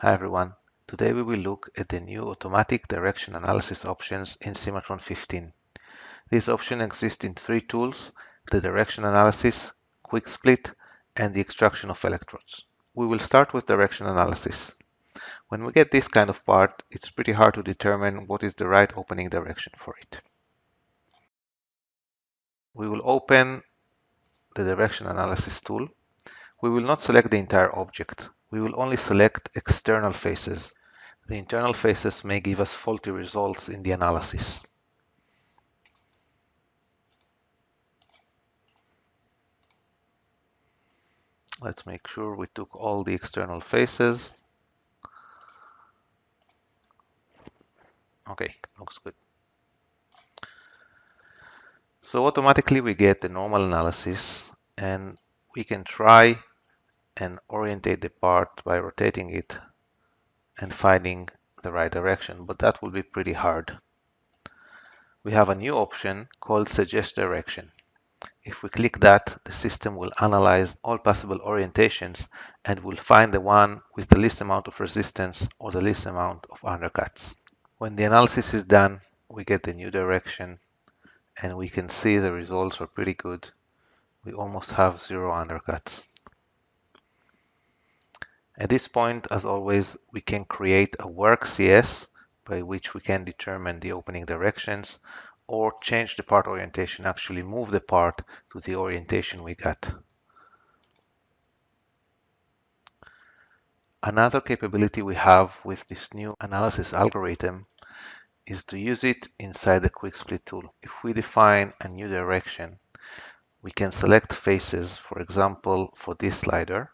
Hi everyone. Today we will look at the new automatic direction analysis options in CIMATRON 15. This option exists in three tools: the direction analysis, quick split, and the extraction of electrodes. We will start with direction analysis. When we get this kind of part, it's pretty hard to determine what is the right opening direction for it. We will open the direction analysis tool. We will not select the entire object. We will only select external faces. The internal faces may give us faulty results in the analysis. Let's make sure we took all the external faces. Okay, looks good. So automatically we get the normal analysis, and we can try and orientate the part by rotating it and finding the right direction, but that will be pretty hard. We have a new option called Suggest Direction. If we click that, the system will analyze all possible orientations and will find the one with the least amount of resistance or the least amount of undercuts. When the analysis is done, we get the new direction, and we can see the results are pretty good. We almost have 0 undercuts. At this point, as always, we can create a work CS by which we can determine the opening directions or change the part orientation, actually move the part to the orientation we got. Another capability we have with this new analysis algorithm is to use it inside the quick split tool. If we define a new direction, we can select faces, for example, for this slider.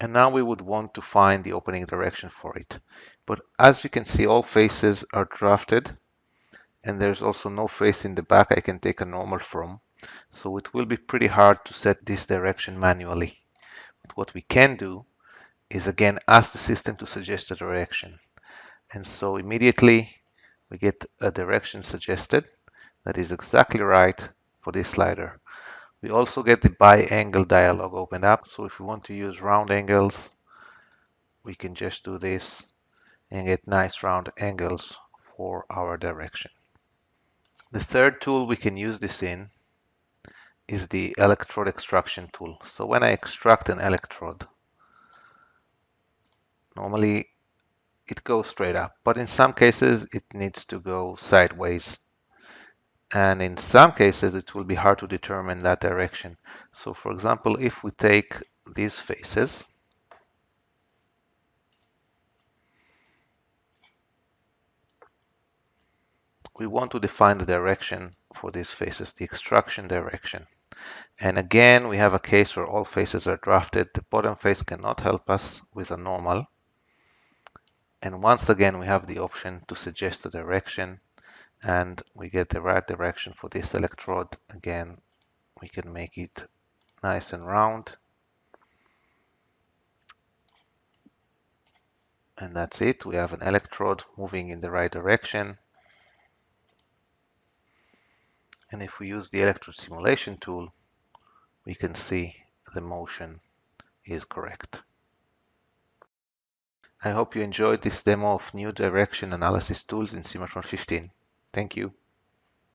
And now we would want to find the opening direction for it. But as you can see, all faces are drafted, and there's also no face in the back I can take a normal from. So it will be pretty hard to set this direction manually. But what we can do is again ask the system to suggest a direction. And so immediately we get a direction suggested that is exactly right for this slider. We also get the by angle dialog opened up. So if we want to use round angles, we can just do this and get nice round angles for our direction. The third tool we can use this in is the electrode extraction tool. So when I extract an electrode, normally it goes straight up, but in some cases it needs to go sideways. And in some cases it will be hard to determine that direction. So for example, if we take these faces, we want to define the direction for these faces, the extraction direction. And again, we have a case where all faces are drafted. The bottom face cannot help us with a normal. And once again, we have the option to suggest a direction, and we get the right direction for this electrode. Again, we can make it nice and round. And that's it. We have an electrode moving in the right direction. And if we use the electrode simulation tool, we can see the motion is correct. I hope you enjoyed this demo of new direction analysis tools in CIMATRON 15. Thank you.